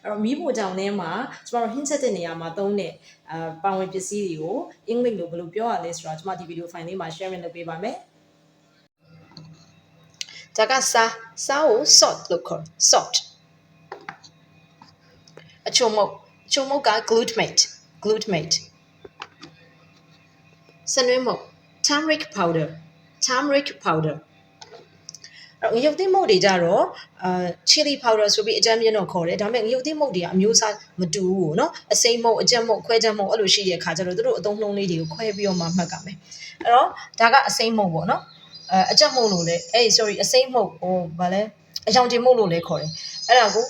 အဲ့တော့မီးဖိုချောင်ထဲမှာကျမတို့ hint ချက်တဲ့နေရာမှာသုံးတဲ့ပါဝင်ပစ္စည်းတွေကိုအင်္ဂလိပ်လိုဘယ်လိုပြောရလဲဆိုတော့ကျမဒီဗီဒီယိုဖိုင်လေးမှာ share လုပ်ပေးပါမယ်ဒါကစားကို salt လို့ခေါ် salt အချုံမုတ်က glutamate စနွေးမုတ် turmeric powder ငရုတ်သီးမုတ်တွေကြတော့ chili powder ဆိုပြီးအကြမ်းမြင့်တော့ခေါ်တယ်ဒါပေမဲ့ငရုတ်သီးမုတ်တွေကအမျိုးအစားမတူဘူးပေါ့နော်အစိမ်းမုတ်အကြက်မုတ်ခွဲကြက်မုတ်အဲ့လိုရှိတဲ့အခါကျတော့တို့အသုံးနှုန်းလေးတွေကိုခွဲပြီးတော့မှမှတ်ကြမယ်အဲ့တော့ဒါကအစိမ်းမုတ်ပေါ့နော်အကြက်မုတ်လို့လေအစိမ်းမုတ်ဗာလဲအယောင်တင်မုတ်လို့လည်းခေါ်တယ်အဲ့ဒါကို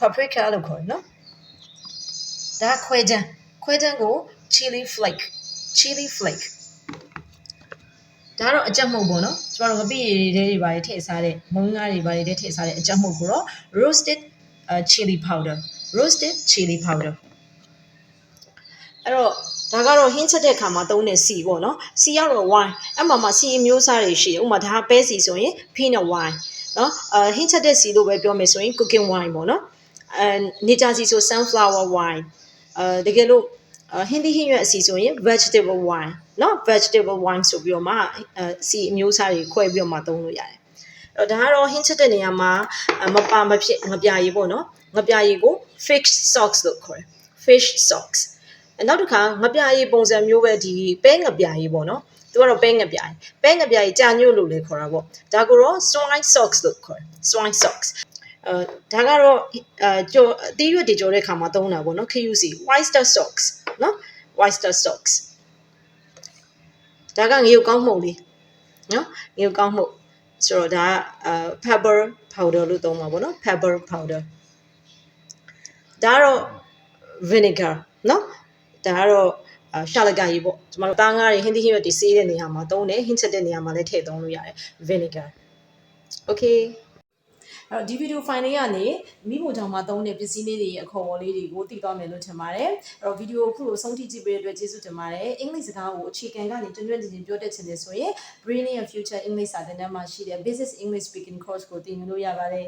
paprika လို့ခေါ်တယ်နော်ဒါကခွဲကြမ်းကို chili flake ဒါကတော့အကြက်မုတ်ပေါ့နော်ကျမတို့ငပိရည်တွေဘာတွေထည့်စားတဲ့မုံငါးတွေဘာတွေထည့်စားတဲ့အကြက်မုတ်ကိုတော့ roasted chili powder အဲ့တော့ဒါကတော့ဟင်းချက်တဲ့အခါမှာသုံးတဲ့စီပေါ့နော်စီကတော့ wine အဲ့မှာစီအမျိုးအစားတွေရှိတယ်ဥပမာဒါကပဲစီဆိုရင် peanut wine နော်ဟင်းချက်တဲ့စီလို့ပဲပြောမယ်ဆိုရင် cooking wine ပေါ့နော်နေကြစီဆို sunflower wine တကယ်လို့ဟင်းသီးဟင်းရွက်အစီဆိုရင် vegetable wine နော် vegetable wine ဆိုပြီးတော့မှစီအမျိုးအစားတွေခွဲပြီးတော့မှသုံးလို့ရတယ်အဲ့တော့ဒါကတော့ဟင်းချက်တဲ့နေရာမှာမပါမဖြစ်ငပြာရည်ပေါ့နော်ငပြာရည်ကို fish sauce လို့ခေါ်တယ် fish sauce နောက်တစ်ခါငပြာရည်ပုံစံမျိုးပဲဒီပဲငပြာရည်ပေါ့နော်သူကတော့ပဲငပြာရည်ကြာညို့လို့လည်းခေါ်တာပေါ့ဒါကိုတော့ soy sauce လို့ခေါ်တယ် soy sauceဒါကတော့အသီးရွက်တွေကြော်တဲ့ခါမှာသုံးတာပေါ့နော်ခရူးစီ oyster sauce နော် oyster sauce ဒါကငရုတ်ကောင်းမှုတ်လေးနော်ငရုတ်ကောင်းမှုတ်ဆိုတော့ဒါကpepper powder လို့သုံးမှာပေါ့နော် pepper powder ဒါကတော့ vinegar နော်ဒါကတော့ရှာလကကြီးပေါ့ကျမတို့သားငါးတွေဟင်းသီးဟင်းရွက်တွေစေးတဲ့နေရာမှာသုံးတယ်ဟင်းချက်တဲ့နေရာမှာလည်းထည့်သုံးလို့ရတယ် vinegar okay အဲ့တော့ဒီဗီဒီယိုဖိုင်လေးကနေမိဖို့ကြောင့်မှသုံးတဲ့ပစ္စည်းလေးတွေအခေါ်အဝေါ်လေးတွေကိုသိသွားမယ်လို့ထင်ပါတယ်အဲ့တော့ဗီဒီယိုအခုလိုဆုံးထိကြည့်ပေးတဲ့အတွက်ကျေးဇူးတင်ပါတယ်အင်္ဂလိပ်စကားကိုအခြေခံကနေကျွမ်းကျွမ်းကျင်ကျင်ပြောတတ်ချင်တယ်ဆိုရင် Brilliant Future English စာသင်တန်းမှာရှိတဲ့ Basic English Speaking Course ကိုသင်ယူလို့ရပါတယ်